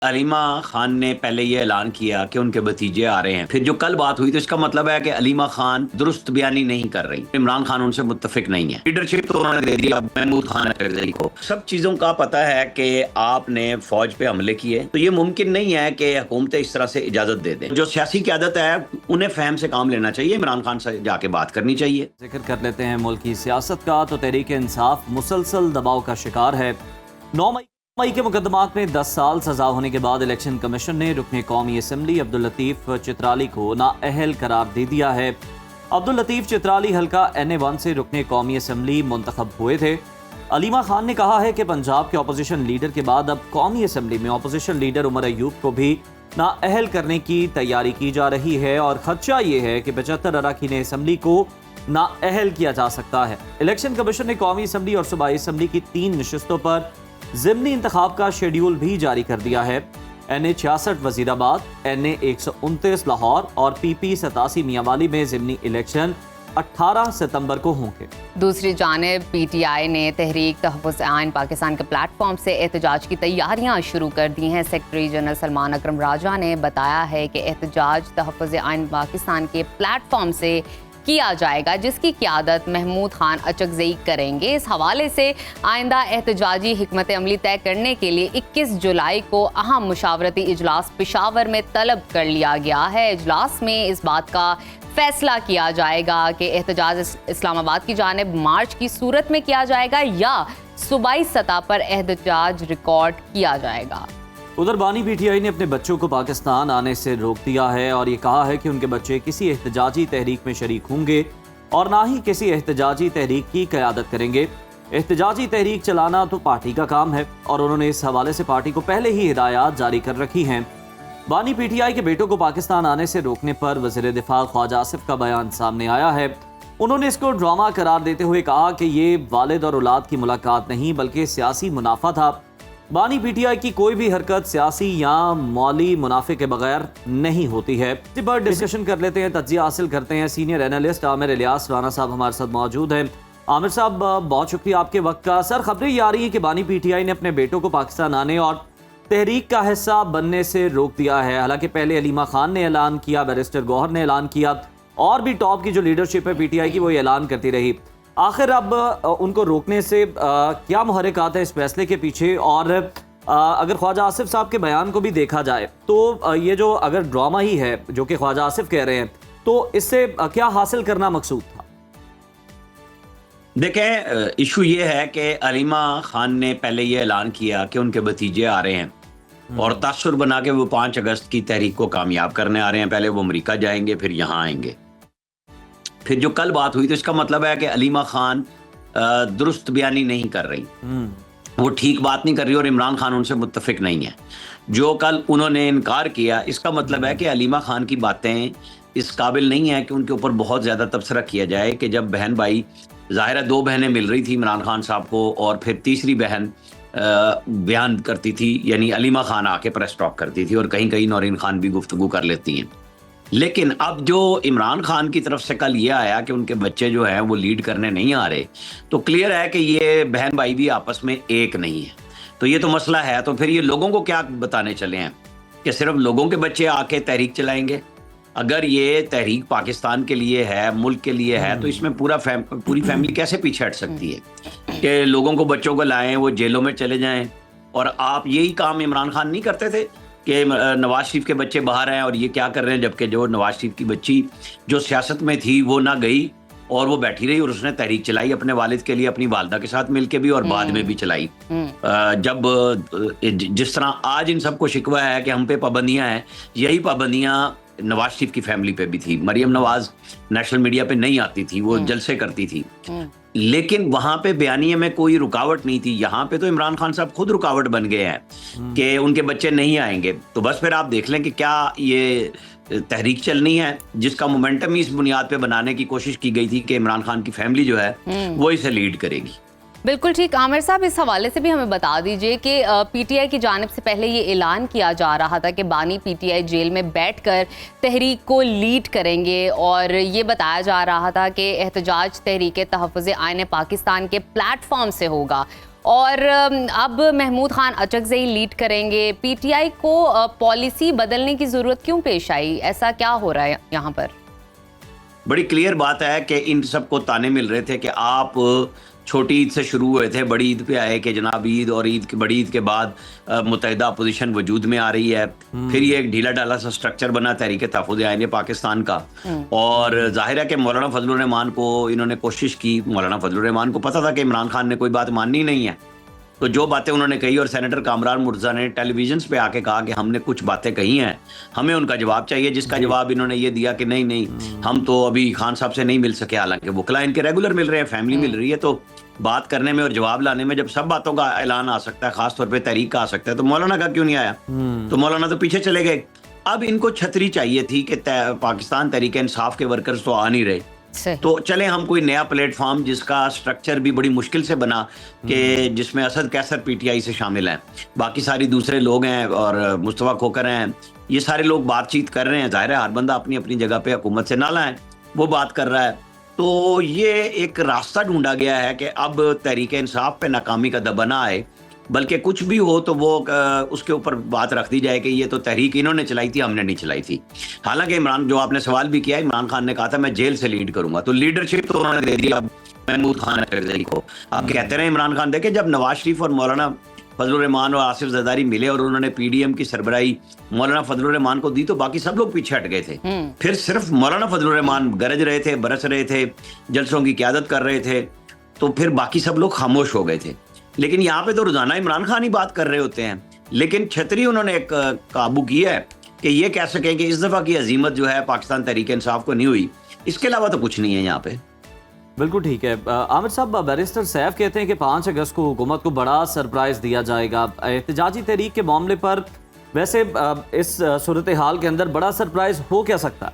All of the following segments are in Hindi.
अलीमा खान ने पहले ये ऐलान किया कि उनके भतीजे आ रहे हैं, फिर जो कल बात हुई तो इसका मतलब है कि अलीमा खान दुरुस्त बयानी नहीं कर रही, इमरान खान उनसे मुत्तफिक नहीं है। लीडरशिप तो उन्होंने दे दी अब महमूद खान अकरज़ई को। सब चीजों का पता है कि आपने फौज पे हमले किए, तो ये मुमकिन नहीं है कि हुकूमतें इस तरह से इजाजत दे दें। जो सियासी क़यादत है उन्हें फहम से काम लेना चाहिए, इमरान खान से जाके बात करनी चाहिए। जिक्र कर लेते हैं मुल्क की सियासत का, तो तहरीक इंसाफ मुसलसल दबाव का शिकार है। 9 मई के मुकदमात में 10 साल सजा होने के बाद इलेक्शन कमीशन ने रुकने कौमी असम्बली अब्दुल लतीफ़ चित्राली को नाअहल करार दे दिया है। अब्दुल लतीफ़ चित्राली हल्का NA1 से रुकने कौमी असम्बली मुंतखब हुए थे। अलीमा खान ने कहा है कि पंजाब के अपोजिशन लीडर के बाद अब कौमी असम्बली में अपोजिशन लीडर उमर अयूब को भी नाअहल करने की तैयारी की जा रही है और खदशा ये है कि 75 अरकान असम्बली को नाअहल किया जा सकता है। इलेक्शन कमीशन ने कौमी असम्बली और सूबाई असम्बली की 3 नशिस्तों पर ज़िमनी इंतखाब का शेड्यूल भी जारी कर दिया है। NA 66 वजीराबाद, NA 129 लाहौर और PP 87 मियांवाली में ज़िमनी इलेक्शन 18 सितंबर को होंगे। दूसरी जानिब PTI ने तहरीक तहफ़्फ़ुज़ आइन पाकिस्तान के प्लेटफॉर्म से एहतजाज की तैयारियां शुरू कर दी हैं। सेक्रेटरी जनरल सलमान अकरम राजा ने बताया है कि एहतजाज तहफ़्फ़ुज़ आइन पाकिस्तान के प्लेटफॉर्म से किया जाएगा, जिसकी क़यादत महमूद खान अकरज़ई करेंगे। इस हवाले से आइंदा एहतजाजी हिकमत अमली तय करने के लिए 21 जुलाई को अहम मुशावरती इजलास पेशावर में तलब कर लिया गया है। इजलास में इस बात का फैसला किया जाएगा कि एहतजाज इस्लामाबाद की जानिब मार्च की सूरत में किया जाएगा या सूबाई सतह पर एहतजाज रिकॉर्ड किया जाएगा। उधर बानी PTI ने अपने बच्चों को पाकिस्तान आने से रोक दिया है और ये कहा है कि उनके बच्चे किसी एहतजाजी तहरीक में शरीक होंगे और ना ही किसी एहतजाजी तहरीक की क़यादत करेंगे। एहतजाजी तहरीक चलाना तो पार्टी का काम है और उन्होंने इस हवाले से पार्टी को पहले ही हिदायत जारी कर रखी हैं। बानी PTI के बेटों को पाकिस्तान आने से रोकने पर वज़ीर दिफा ख्वाजा आसिफ का बयान सामने आया है। उन्होंने इसको ड्रामा करार देते हुए कहा कि ये वालिद और औलाद की मुलाकात नहीं बल्कि सियासी मुनाफा था। बानी PTI की कोई भी हरकत सियासी या माली मुनाफे के बगैर नहीं होती है। इसी पर डिस्कशन कर लेते हैं, तज्जिया हासिल करते हैं। सीनियर एनालिस्ट आमिर इलियास राना साहब हमारे साथ मौजूद हैं। आमिर साहब, बहुत शुक्रिया आपके वक्त का। सर, खबरें ये आ रही है कि बानी PTI ने अपने बेटों को पाकिस्तान आने और तहरीक का हिस्सा बनने से रोक दिया है। हालांकि पहले अलीमा खान ने ऐलान किया, बैरिस्टर गौहर ने ऐलान किया और भी टॉप की जो लीडरशिप है PTI की वो ऐलान करती रही। आखिर अब उनको रोकने से क्या मुहर्रिकात है इस फैसले के पीछे? और अगर ख्वाजा आसिफ साहब के बयान को भी देखा जाए तो ये जो अगर ड्रामा ही है जो कि ख्वाजा आसिफ कह रहे हैं, तो इससे क्या हासिल करना मकसूद था? देखें, इशू ये है कि अलीमा खान ने पहले ये ऐलान किया कि उनके भतीजे आ रहे हैं और तासुर बना के वो 5 अगस्त की तहरीक को कामयाब करने आ रहे हैं। पहले वो अमेरिका जाएंगे, फिर यहाँ आएंगे। फिर जो कल बात हुई तो इसका मतलब है कि अलीमा खान दुरुस्त बयानी नहीं कर रही, वो ठीक बात नहीं कर रही और इमरान खान उनसे मुत्तफिक नहीं है। जो कल उन्होंने इनकार किया, इसका मतलब है कि अलीमा खान की बातें इस काबिल नहीं है कि उनके ऊपर बहुत ज़्यादा तबसरा किया जाए। कि जब बहन भाई, ज़ाहिर है 2 बहनें मिल रही थी इमरान खान साहब को और फिर तीसरी बहन बयान करती थी, यानी अलीमा खान आके प्रेस टॉक करती थी और कहीं कहीं नौरीन खान भी गुफ्तगू कर लेती हैं। लेकिन अब जो इमरान खान की तरफ से कल ये आया कि उनके बच्चे जो हैं वो लीड करने नहीं आ रहे, तो क्लियर है कि ये बहन भाई भी आपस में एक नहीं है। तो ये तो मसला है। तो फिर ये लोगों को क्या बताने चले हैं कि सिर्फ लोगों के बच्चे आके तहरीक चलाएंगे? अगर ये तहरीक पाकिस्तान के लिए है, मुल्क के लिए है, तो इसमें पूरी फैमिली कैसे पीछे हट सकती है कि लोगों को, बच्चों को लाएं, वो जेलों में चले जाएं? और आप यही काम इमरान खान नहीं करते थे कि नवाज शरीफ के बच्चे बाहर हैं और ये क्या कर रहे हैं, जबकि जो नवाज शरीफ की बच्ची जो सियासत में थी वो ना गई और वो बैठी रही और उसने तहरीक चलाई अपने वालिद के लिए, अपनी वालिदा के साथ मिलके भी और बाद में भी चलाई। जब जिस तरह आज इन सबको शिकवा है कि हम पे पाबंदियां हैं, यही पाबंदियां नवाज शरीफ की फैमिली पे भी थी। मरियम नवाज नेशनल मीडिया पे नहीं आती थी, वो जलसे करती थी, लेकिन वहां पे बयानिए में कोई रुकावट नहीं थी। यहाँ पे तो इमरान खान साहब खुद रुकावट बन गए हैं कि उनके बच्चे नहीं आएंगे। तो बस फिर आप देख लें कि क्या ये तहरीक चलनी है जिसका मोमेंटम इस बुनियाद पे बनाने की कोशिश की गई थी कि इमरान खान की फैमिली जो है वो इसे लीड करेगी। बिल्कुल ठीक। आमिर साहब, इस हवाले से भी हमें बता दीजिए कि PTI की जानिब से पहले ये ऐलान किया जा रहा था कि बानी PTI जेल में बैठकर तहरीक को लीड करेंगे और ये बताया जा रहा था कि एहतजाज तहरीक तहफ़्फ़ुज़ आइन पाकिस्तान के प्लेटफॉर्म से होगा और अब महमूद खान अचकज़ई लीड करेंगे। पीटीआई को पॉलिसी बदलने की ज़रूरत क्यों पेश आई? ऐसा क्या हो रहा है यहाँ पर? बड़ी क्लियर बात है कि इन सबको ताने मिल रहे थे कि आप छोटी ईद से शुरू हुए थे, बड़ी ईद पे आए कि जनाब ईद और ईद की बड़ी ईद के बाद मुत्तहिदा अपोजिशन वजूद में आ रही है। फिर ये एक ढीला ढाला सा स्ट्रक्चर बना तहरीक तहफ़्फ़ुज़ आईन पाकिस्तान का। और जाहिर है कि मौलाना फजलुर रहमान को इन्होंने कोशिश की, मौलाना फजलुर रहमान को पता था कि इमरान खान ने कोई बात माननी नहीं है, तो जो बातें उन्होंने कही और सेनेटर कामरान मुर्तज़ा ने टेलीविजन पे आके कहा कि हमने कुछ बातें कही हैं, हमें उनका जवाब चाहिए, जिसका जवाब इन्होंने ये दिया कि नहीं नहीं हम तो अभी खान साहब से नहीं मिल सके, हालांकि वकला इनके रेगुलर मिल रहे हैं, फैमिली मिल रही है, तो बात करने में और जवाब लाने में जब सब बातों का ऐलान आ सकता है, खासतौर पर तहरीक का आ सकता है, तो मौलाना का क्यों नहीं आया? तो मौलाना तो पीछे चले गए। अब इनको छतरी चाहिए थी कि पाकिस्तान तहरीक इंसाफ के वर्कर्स तो आ नहीं रहे, तो चले हम कोई नया प्लेटफॉर्म जिसका स्ट्रक्चर भी बड़ी मुश्किल से बना, कि जिसमें असद कैसर पीटीआई से शामिल हैं, बाकी सारी दूसरे लोग हैं और मुस्तफा खोकर हैं, ये सारे लोग बातचीत कर रहे हैं। जाहिर है हर बंदा अपनी अपनी जगह पे हुकूमत से नाला है, वो बात कर रहा है। तो ये एक रास्ता ढूंढा गया है कि अब तहरीक इंसाफ पे नाकामी का दबना आए, बल्कि कुछ भी हो तो वो उसके ऊपर बात रख दी जाए कि ये तो तहरीक इन्होंने चलाई थी, हमने नहीं चलाई थी। हालांकि इमरान, जो आपने सवाल भी किया, इमरान खान ने कहा था मैं जेल से लीड करूंगा, तो लीडरशिप तो उन्होंने दे दी अब महमूद खान अचकज़ई को। आप कहते रहे इमरान खान, देखे जब नवाज शरीफ और मौलाना फजलुर रहमान और आसिफ जरदारी मिले और उन्होंने पीडीएम की सरबराही मौलाना फजलुर रहमान को दी, तो बाकी सब लोग पीछे हट गए थे। फिर सिर्फ मौलाना फजलुर रहमान गरज रहे थे, बरस रहे थे, जलसों की क़यादत कर रहे थे, तो फिर बाकी सब लोग खामोश हो गए थे। लेकिन यहाँ पे तो रोजाना इमरान खान ही बात कर रहे होते हैं, लेकिन छतरी उन्होंने एक काबू की है कि ये कह सकें कि इस दफा की अजीमत जो है पाकिस्तान तहरीक इंसाफ को नहीं हुई, इसके अलावा तो कुछ नहीं है यहाँ पे। बिल्कुल ठीक है। आमिर साहब, बैरिस्टर सैफ कहते हैं कि 5 अगस्त को हुकूमत को बड़ा सरप्राइज दिया जाएगा। एहतजाजी तहरीक के मामले पर वैसे इस सूरत हाल के अंदर बड़ा सरप्राइज हो क्या सकता है?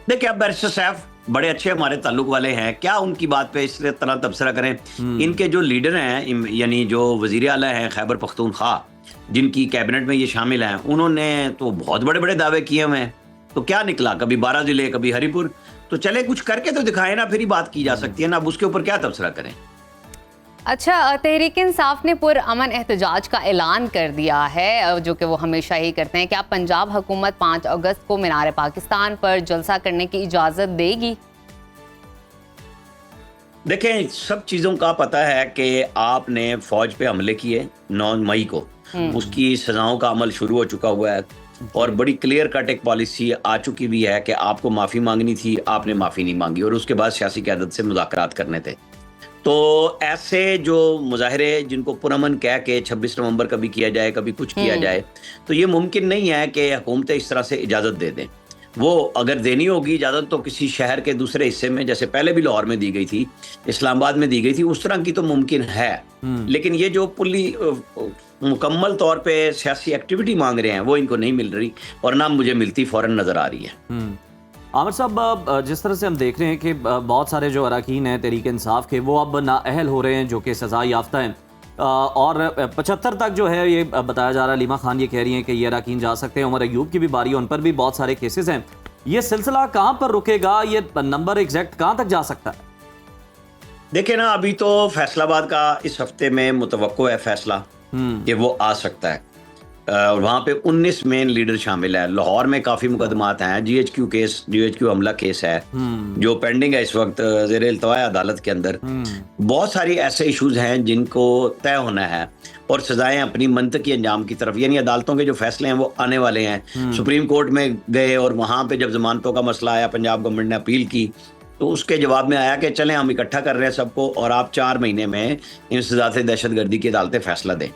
देखिए, अब बैरिस्टर सैफ बड़े अच्छे हमारे ताल्लुक वाले हैं, क्या उनकी बात पे इस तरह तबसरा करें? इनके जो लीडर हैं, यानी जो वजीर आला हैं खैबर पख्तूनख्वा, जिनकी कैबिनेट में ये शामिल हैं, उन्होंने तो बहुत बड़े बड़े दावे किए हुए हैं, तो क्या निकला? कभी 12 जिले, कभी हरिपुर, तो चले कुछ करके तो दिखाए ना, फिर ही बात की जा सकती है ना, अब उसके ऊपर क्या तबसरा करें। अच्छा, तहरीक इंसाफ ने पुरअमन एहतजाज का ऐलान कर दिया है, जो कि वो हमेशा ही करते हैं। क्या पंजाब हुकूमत 5 अगस्त को मीनार पाकिस्तान पर जलसा करने की इजाज़त देगी? देखें, सब चीज़ों का पता है कि आपने फौज पे हमले किए 9 मई को, उसकी सजाओं का अमल शुरू हो चुका हुआ है और बड़ी क्लियर कट एक पॉलिसी आ चुकी भी है कि आपको माफ़ी मांगनी थी, आपने माफ़ी नहीं मांगी और उसके बाद सियासी क़यादत से मुज़ाकरात करने थे। तो ऐसे जो मुजाहरे जिनको पुरअमन कह के 26 नवंबर कभी किया जाए, कभी कुछ किया जाए, तो ये मुमकिन नहीं है कि हुकूमतें इस तरह से इजाज़त दे दें। वो अगर देनी होगी इजाज़त तो किसी शहर के दूसरे हिस्से में, जैसे पहले भी लाहौर में दी गई थी, इस्लामाबाद में दी गई थी, उस तरह की तो मुमकिन है। लेकिन ये जो मुकम्मल तौर पे सियासी एक्टिविटी मांग रहे हैं वो इनको नहीं मिल रही, और ना मुझे मिलती फौरन नज़र आ रही है। आमिर साहब, जिस तरह से हम देख रहे हैं कि बहुत सारे जो अरकान हैं तहरीक इंसाफ के, वो अब नाअहल हो रहे हैं, जो कि सज़ा याफ्ता हैं, और 75 तक जो है ये बताया जा रहा है। लीमा खान ये कह रही हैं कि ये अरकान जा सकते हैं, उमर अयूब की भी बारी, उन पर भी बहुत सारे केसेस हैं। ये सिलसिला कहाँ पर रुकेगा? ये नंबर एग्जैक्ट कहाँ तक जा सकता है? देखिए ना, अभी तो फैसलाबाद का इस हफ्ते में मुतवक्को है फैसला कि वो आ सकता है। वहाँ पे 19 मेन लीडर शामिल है। लाहौर में काफ़ी मुकदमात हैं, GHQ हमला केस है जो पेंडिंग है इस वक्त ज़ेरे इल्तवा अदालत के अंदर। बहुत सारी ऐसे इश्यूज हैं जिनको तय होना है और सजाएं अपनी मंतकी अंजाम की तरफ, यानी अदालतों के जो फैसले हैं वो आने वाले हैं। सुप्रीम कोर्ट में गए और वहाँ पे जब जमानतों का मसला आया, पंजाब गवर्नमेंट ने अपील की, तो उसके जवाब में आया कि चलें हम इकट्ठा कर रहे हैं सबको और आप 4 महीने में इंसदाद दहशतगर्दी की अदालतें फैसला दें।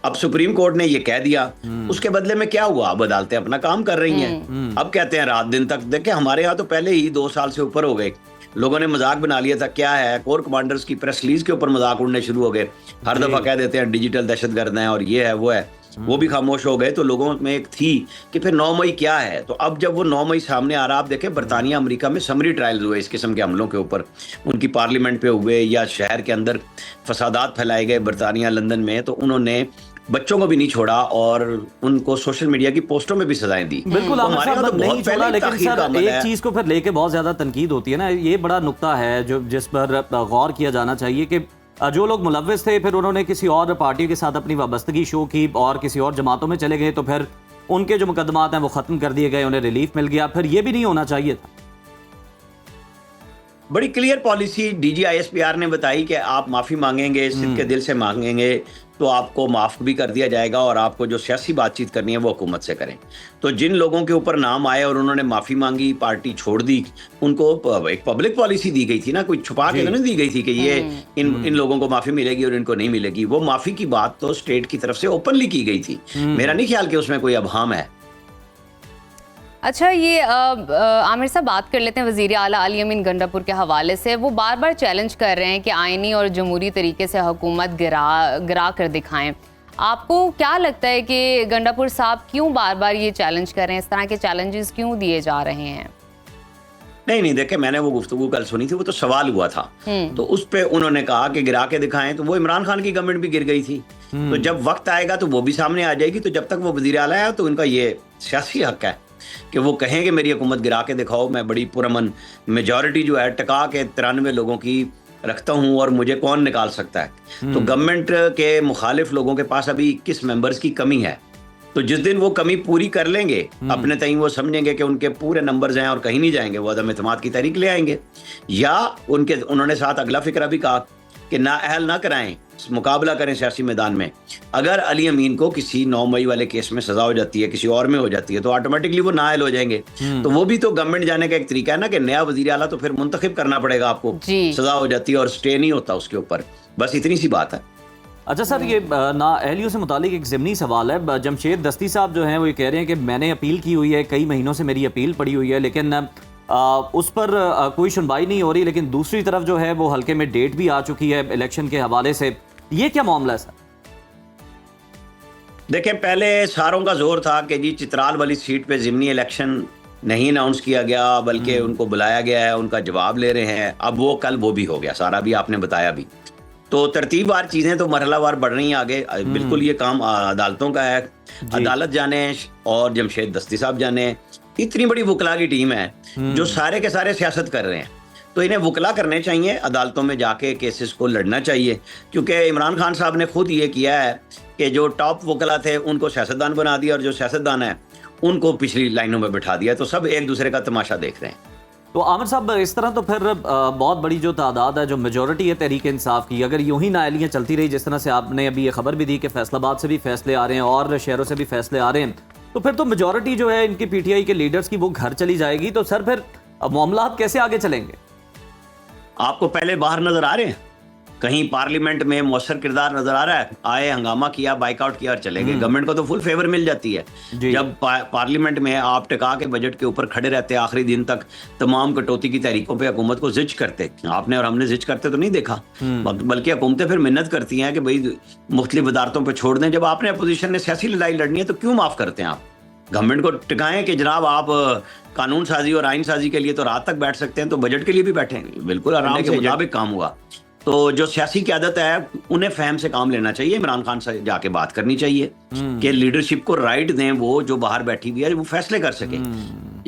अब सुप्रीम कोर्ट ने ये कह दिया, उसके बदले में क्या हुआ? अब अदालतें अपना काम कर रही हैं। अब कहते हैं रात दिन तक। देखिए, हमारे यहाँ तो पहले ही 2 साल से ऊपर हो गए, लोगों ने मजाक बना लिया था। क्या है, कोर कमांडर्स की प्रेस रिलीज के ऊपर मजाक उड़ने शुरू हो गए। हर दफा कह देते हैं डिजिटल दहशतगर्द हैं और ये है वो है, वो भी खामोश हो गए। तो लोगों में एक थी कि फिर 9 मई क्या है। तो अब जब वो 9 मई सामने आ रहा, आप देखें बरतानिया अमेरिका में समरी ट्रायल्स हुए इस किस्म के हमलों के ऊपर, उनकी पार्लियामेंट पे हुए या शहर के अंदर फसादात फैलाए गए बरतानिया लंदन में, तो उन्होंने बच्चों को भी नहीं छोड़ा और उनको सोशल मीडिया की पोस्टों में भी सजाएं दी। बिल्कुल, तो हमारे यहाँ तो नहीं छोड़ा, लेकिन सर एक चीज को फिर लेके बहुत ज्यादा तनकीद होती है ना, ये बड़ा नुक्ता है जो जिस पर गौर किया जाना चाहिए कि जो लोग मुलव्विस थे फिर उन्होंने किसी और पार्टी के साथ अपनी वाबस्तगी शो की और किसी और जमातों में चले गए, तो फिर उनके जो मुकदमात हैं वो ख़त्म कर दिए गए, उन्हें रिलीफ मिल गया। फिर ये भी नहीं होना चाहिए था। बड़ी क्लियर पॉलिसी DGISPR ने बताई कि आप माफ़ी मांगेंगे, सिद्ध के दिल से मांगेंगे तो आपको माफ़ भी कर दिया जाएगा, और आपको जो सियासी बातचीत करनी है वो हुकूमत से करें। तो जिन लोगों के ऊपर नाम आए और उन्होंने माफ़ी मांगी, पार्टी छोड़ दी, उनको एक पब्लिक पॉलिसी दी गई थी ना, कोई छुपा के तो नहीं दी गई थी कि ये इन लोगों को माफ़ी मिलेगी और इनको नहीं मिलेगी। वो माफ़ी की बात तो स्टेट की तरफ से ओपनली की गई थी। मेरा नहीं ख्याल कि उसमें कोई अबहम है। अच्छा, ये आमिर साहब बात कर लेते हैं वज़ीर आला अली अमीन गंडापुर के हवाले से। वो बार बार चैलेंज कर रहे हैं कि आइनी और जमहूरी तरीके से हुकूमत गिरा कर दिखाएं। आपको क्या लगता है कि गंडापुर साहब क्यों बार बार ये चैलेंज कर रहे हैं, इस तरह के चैलेंजेस क्यों दिए जा रहे हैं? नहीं, देखे, मैंने वो गुफ्तगू कल सुनी थी, वो तो सवाल हुआ था, तो उस पे उन्होंने कहा कि गिरा के दिखाएं, तो वो इमरान खान की गवर्नमेंट भी गिर गई थी। तो जब वक्त आएगा तो वो भी सामने आ जाएगी। तो जब तक वो वज़ीर आला है तो उनका ये सियासी हक है कि वो कहें कि मेरी हुकूमत गिरा के दिखाओ, मैं बड़ी पुरअमन मेजॉरिटी जो है टका के 93 लोगों की रखता हूं और मुझे कौन निकाल सकता है। तो गवर्नमेंट के मुखालिफ लोगों के पास अभी 21 मेंबर्स की कमी है। तो जिस दिन वो कमी पूरी कर लेंगे अपने तय, वो समझेंगे कि उनके पूरे नंबर्स हैं और कहीं नहीं जाएंगे, वो अदम इत्मीनान की तहरीक ले आएंगे। या उन्होंने साथ अगला फिक्रा भी कहा कि ना अहल ना कराएं, मुकाबला करें सियासी मैदान में। अगर अली अमीन को किसी 9 मई वाले केस में सजा हो जाती है, किसी और में हो जाती है, तो ऑटोमेटिकली वो नाअहल हो जाएंगे। तो वो भी तो गवर्नमेंट जाने का एक तरीका है ना कि नया वजीर आला तो फिर मुंतखब करना पड़ेगा आपको। सजा हो जाती है और स्टे नहीं होता उसके ऊपर, बस इतनी सी बात है। अच्छा सर, ये नाअहलियों से मुतालिक एक ज़िमनी सवाल है। जमशेद दस्ती साहब जो हैं वो ये कह रहे हैं कि मैंने अपील की हुई है, कई महीनों से मेरी अपील पड़ी हुई है, लेकिन उस पर कोई सुनवाई नहीं हो रही। लेकिन दूसरी तरफ जो है वो हल्के में डेट भी आ चुकी है इलेक्शन के हवाले से। ये क्या मामला है सर? देखें, पहले सारों का जोर था कि जी चित्राल वाली सीट पे ज़िमनी इलेक्शन नहीं अनाउंस किया गया, बल्कि उनको बुलाया गया है, उनका जवाब ले रहे हैं। अब वो कल वो भी हो गया, सारा भी आपने बताया भी। तो तरतीबवार चीज़ें तो मरहलावार बढ़ रही हैं आगे। बिल्कुल ये काम अदालतों का है, अदालत जाने और जमशेद दस्ती साहब जाने। इतनी बड़ी वकला की टीम है जो सारे के सारे सियासत कर रहे हैं, तो इन्हें वकला करने चाहिए, अदालतों में जाके केसेस को लड़ना चाहिए। क्योंकि इमरान खान साहब ने खुद ये किया है कि जो टॉप वकला थे उनको सियासतदान बना दिया और जो सियासतदान है उनको पिछली लाइनों में बिठा दिया। तो सब एक दूसरे का तमाशा देख रहे हैं। तो आमिर साहब, इस तरह तो फिर बहुत बड़ी जो तादाद है, जो मेजॉरिटी है तहरीक इंसाफ की, अगर यूं ही नाअहलियाँ चलती रही, जिस तरह से आपने अभी ये खबर भी दी कि फैसलाबाद से भी फैसले आ रहे हैं और शहरों से भी फैसले आ रहे हैं, तो फिर तो मेजॉरिटी जो है इनकी PTI के लीडर्स की वो घर चली जाएगी। तो सर फिर मामला कैसे आगे चलेंगे? आपको पहले बाहर नजर आ रहे हैं, कहीं पार्लियामेंट में मौसर किरदार नजर आ रहा है? आए, हंगामा किया, बाइकआउट किया और चले गए। गवर्नमेंट को तो फुल फेवर मिल जाती है जब पार्लियामेंट में आप टिका के बजट के ऊपर खड़े रहते, आखिरी दिन तक तमाम कटौती की तहरीकों पे हुकूमत को जिज करते। आपने और हमने जिज करते तो नहीं देखा, बल्कि हुकूमतें फिर मिन्नत करती हैं कि भाई मुख्तलिफ वजारतों पर छोड़ दें। जब आपने अपोजिशन ने सियासी लड़ाई लड़नी है तो क्यों माफ करते हैं आप? गवर्नमेंट को टिकाएं कि जनाब आप कानून साजी और आइन साजी के लिए तो रात तक बैठ सकते हैं, तो बजट के लिए भी बैठेंगे, बिल्कुल आराम के मुताबिक काम हुआ। तो जो सियासी क़यादत है उन्हें फहम से काम लेना चाहिए। इमरान खान से जाके बात करनी चाहिए कि लीडरशिप को राइट दें, वो जो बाहर बैठी हुई है वो फैसले कर सके।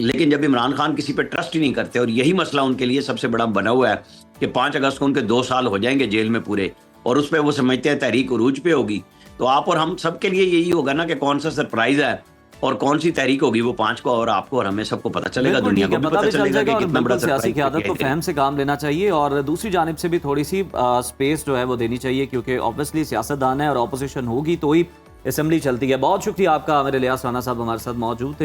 लेकिन जब इमरान खान किसी पे ट्रस्ट ही नहीं करते, और यही मसला उनके लिए सबसे बड़ा बना हुआ है कि 5 अगस्त को उनके 2 साल हो जाएंगे जेल में पूरे, और उस पर वो समझते हैं तहरीक उरूज पे होगी। तो आप और हम सब के लिए यही होगा ना कि कौन सा सरप्राइज है और कौन सी तहरीक होगी, वो 5 को और आपको और हमें सबको पता चलेगा, दुनिया को भी पता चलेगा कि कितना बड़ा सियासी क़यादत को फहम से काम लेना चाहिए, और दूसरी जानिब से भी थोड़ी सी स्पेस जो है वो देनी चाहिए, क्योंकि ऑब्वियसली सियासतदान है और ऑपोजिशन होगी तो ही असेंबली चलती है। बहुत शुक्रिया आपका आमिर इलियास राना साहब हमारे साथ मौजूद थे।